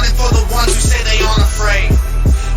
running for the ones who say they aren't afraid.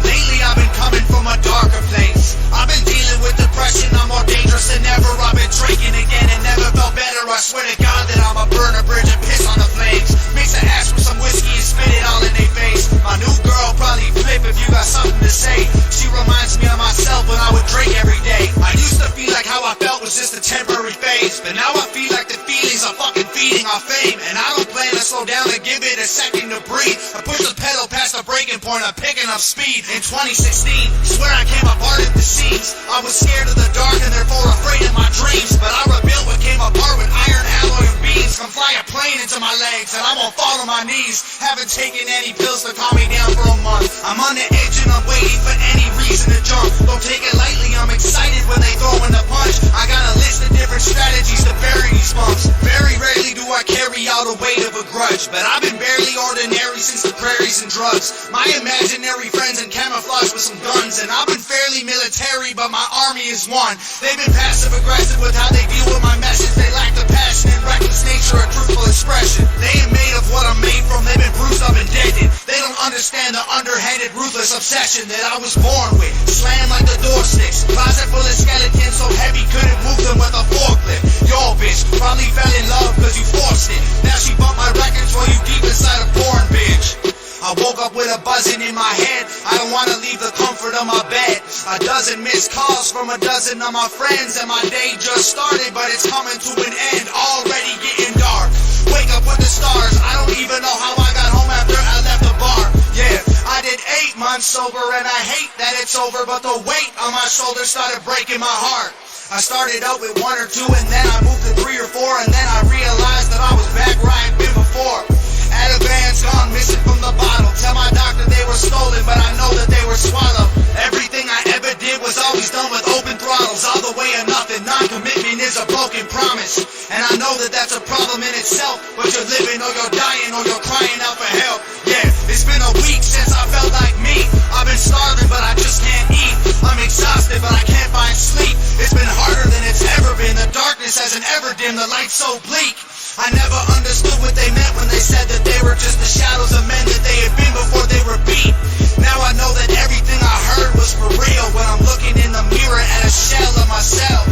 Lately I've been coming from a darker place. I've been dealing with depression, I'm more dangerous than ever. I've been drinking again and never felt better. I swear to God that I'ma burn a bridge and piss on the flames. Mix the ash with some whiskey and spit it all in their face. My new girl probably flip if you got something to say. She reminds me of myself when I would drink every day. I used to feel like how I felt was just a temporary phase, but now I feel like the feelings are fucking feeding off fame. And I don't plan to slow down and give it a second to breathe. I push the pedal past the breaking point, I'm picking up speed. In 2016, swear I came apart at the seams. I was scared of the dark and therefore afraid of my dreams. But I rebuilt what came apart with iron alloy and beams. Come fly a plane into my legs and I won't fall on my knees. Haven't taken any pills to calm me down for a month. I'm on the edge and I'm waiting for any reason to jump. Don't take it lightly, I'm excited when they throw in the punch. I got a list of different strategies to bury these bumps. Very rarely do I carry out a weight of a grudge, but I've been barely ordinary since the prairies and drugs. My imaginary friends in camouflage with some guns, and I've been fairly military, but my army is one. They've been passive aggressive with how they deal with my message. They lack the passion and reckless nature of truthful expression. They ain't made of what I'm made from, they've been bruised up and dented. They don't understand the underhanded ruthless obsession that I was born with. Slammed like the door sticks, closet full of skeletons so heavy couldn't move them with a forklift. Yo bitch, probably fell in love cause you forced it. Now she bumped my records while you deep inside a porn binge. I woke up with a buzzing in my head. I don't wanna leave the comfort of my bed. A dozen missed calls from a dozen of my friends, and my day just started, but it's coming to an end. Already getting dark. Wake up with the stars. I don't even know how I got home after I left the bar. Yeah, I did 8 months sober and I hate that it's over, but the weight on my shoulders started breaking my heart. I started out with 1 or 2 and then I moved to 3 or 4, and then I realized that I was back where I had been before. Ativan's gone missing from the bottle. Tell my doctor they were stolen, but I know that they were swallowed. Everything I ever did was always done with open throttles. All the way or nothing, non-commitment is a broken promise. And I know that that's a problem in itself, but you're living or you're dying or you're crying out for help. Yeah, it's been a week since I felt like me. I've been starving, but I just can't eat. I'm exhausted, but I can't find sleep. It's been harder than it's ever been. The darkness hasn't ever dimmed, the light's so bleak. I never understood what they meant when they said that they were just the shadows of men that they had been before they were beat. Now I know that everything I heard was for real when I'm looking in the mirror at a shell of myself.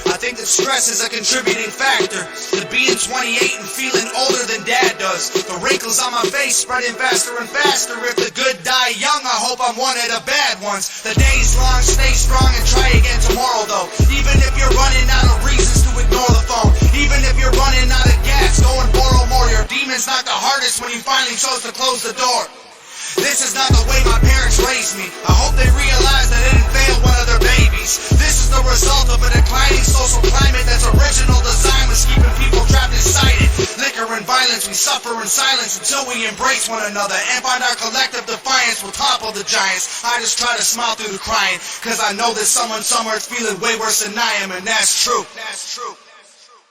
I think that stress is a contributing factor to being 28 and feeling older than dad does. The wrinkles on my face spreading faster and faster. If the good die young, I hope I'm one of the bad ones. The day's long, stay strong and try again tomorrow though. Even if you're running out of reasons to ignore the phone, even if you're running out of gas, go and borrow more. Your demon's not the hardest when you finally chose to close the door. This is not the way my parents raised me. I hope they realize that I didn't fail one of their babies. This is the result of a declining social climate that's original design was keeping people trapped inside it. Liquor and violence, we suffer in silence until we embrace one another and find our collective defiance will topple the giants. I just try to smile through the crying, cause I know that someone somewhere is feeling way worse than I am, and that's true. That's true.